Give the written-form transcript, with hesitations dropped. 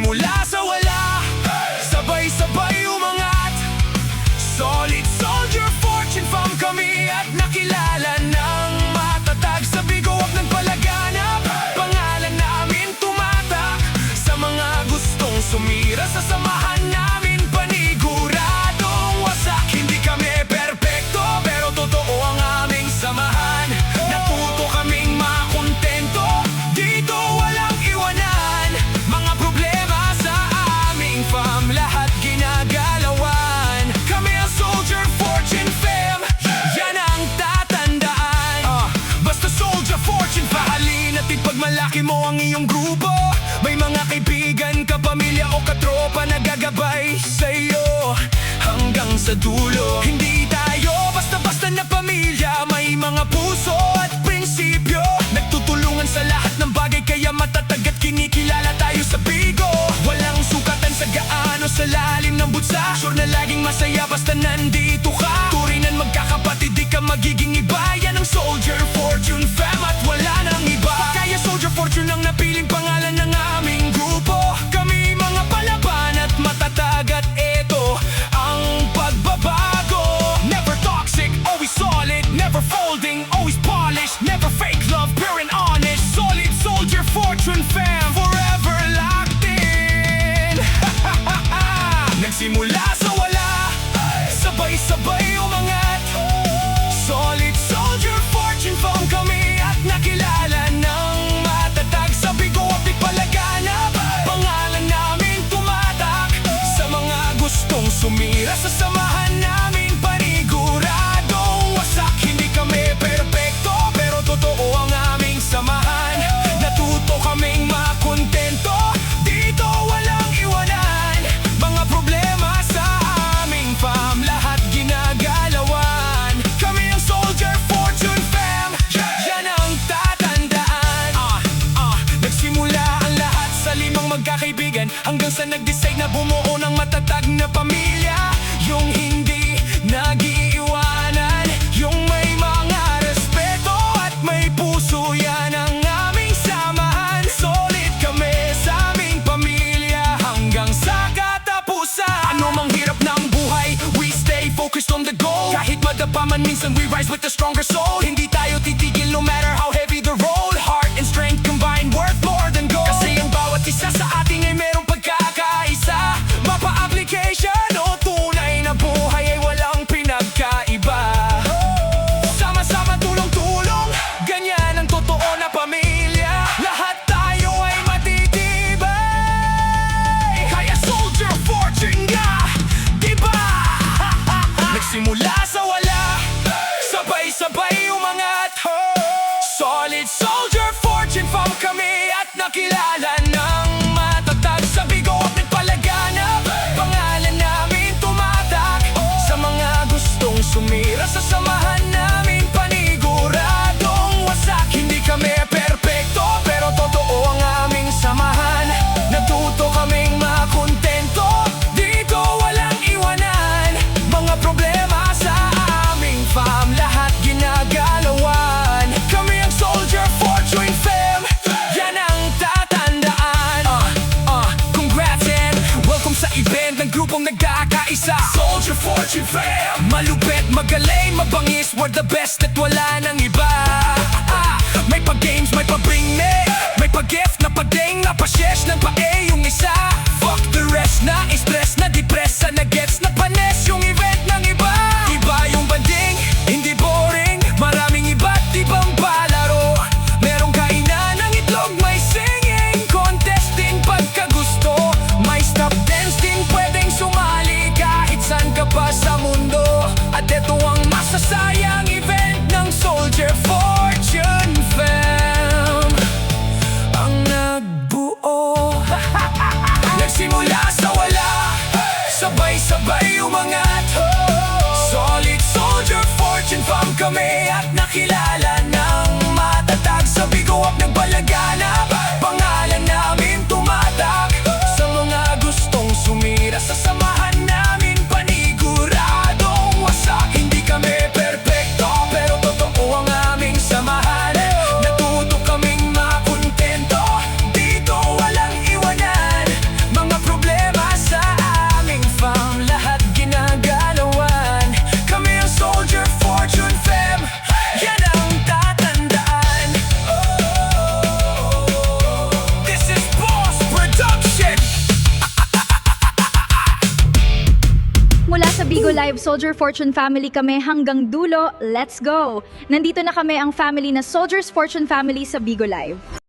Nagsimula sa wala, sabay-sabay umangat. Solid soldier, fortune fam kami at nakilala ng matatag. Sa bigo at nagpalaganap, pangalan namin tumatak. Sa mga gustong sumira sa samahan namin, paniguradong wasak. Hindi kami perpekto, pero totoo ang aming samahan. Natuto kaming makontento, dito walang iwanan. Mga problema sa aming fam, lahat ginagalawan. Kami ang soldier, fortune fam, yan ang tatandaan. Basta soldier, fortune, pahalin at ipagmalaki mo ang iyong grupo. May mga kaibigan, kapamilya o katropa na gagabay sa'yo hanggang sa dulo. Hindi tayo basta-basta na pamilya, may mga puso at prinsipyo. Nagtutulungan sa lahat ng bagay, kaya matatag at kinikilala tayo sa bigo. Walang sukatan sa gaano sa lalim ng butsa, sure na laging masaya basta nandito ka. Turinan magkakapatid, di ka magiging iba. Yan ang soldier, fortune fam at wala nang iba. Kaya soldier, fortune ang napiling pangalan ng aming grupo. Kami mga palaban at matatag at ito ang pagbabago. Never toxic, always solid, never folding, always polished. Never fake love, pure and honest. Solid soldier, fortune fam, forever locked in. Nagsimula sa wala, sabay-sabay umangat. Solid soldier, fortune fam kami at nakilala ng matatag. Sa bigo at ipalaganap, pangalan namin tumatak. Sa mga gustong sumira sa samahan namin, paniguradong wasak. Hindi kami perpekto, pero totoo ang aming samahan. Natuto kaming makontento, dito walang iwanan. Mga problema sa aming fam, lahat ginagalawan. Kami ang soldier, fortune fam, yan ang tatandaan. Nagsimula ang lahat sa limang magkakaibigan, hanggang sa nag-decide na bumuo ng matatag na pamilya. Yung hindi nag-iiwanan, yung may mga respeto at may puso, yan ang aming samahan. Solid kami sa aming pamilya hanggang sa katapusan. Ano mang hirap ng buhay, we stay focused on the goal. Kahit madapa man minsan, we rise with a stronger soul. Hindi tayo titigil no matter how heavy the road. Heart and strength combined, worth more than gold. Kasi ang bawat isa sa ating ay merong pagkakaisa. Mapa-application o tunay na buhay ay walang pinagkaiba. Sama-sama, tulong-tulong, ganyan ang totoo na pamilya. Lahat tayo ay matitibay, kaya soldier, fortune nga, diba? Nagsimula sa wala, sabay-sabay umangat. Solid soldier, fortune fam kami at nakilala ng matatag. Sa bigo at nagpalaganap, pangalan namin tumatak. Sa mga gustong sumira sa samahan namin, paniguradong wasak. Hindi kami perpekto, pero totoo ang aming samahan. Natuto kaming makontento, dito walang iwanan. Mga problema sa aming fam, lahat ginagalawan. Kami ang soldier, fortune fam, yan ang tatandaan. Congrats and welcome sa event ng grupong nagkakaisa. Soldier, fortune fam, malupet, magaling, mabangis, we're the best at wala nang iba. May pag-games, may pag-bring me, may pag-gift na pag-ding, na pa-shesh ng pa-e yung isa. Fuck the rest, na stress, na depress, na gets, na panes yung event ng iba. Iba yung banding, hindi boring, maraming iba't ibang palaro. Merong kainan ng itlog, may singing contest din pagkagusto. May stop dance din pwedeng sumali kahit saan ka pa sa mundo. At ito ang masasayang event ng soldier, fortune fam, ang nagbuo. Nagsimula sa wala, sabay-sabay umangat. Solid soldier, fortune fam kami at nakilala ng matatag. Sa bigo at nagpalaganap, pangalan namin tumatak. Sa mga gustong sumira sa samahan namin, paniguradong wasak. Hindi kami perpekto, pero totoo ang aming samahan. Natuto kaming makontento, dito walang iwanan. Bigo Live Soldier Fortune family kami hanggang dulo. Let's go! Nandito na kami ang family na Soldiers Fortune family sa Bigo Live.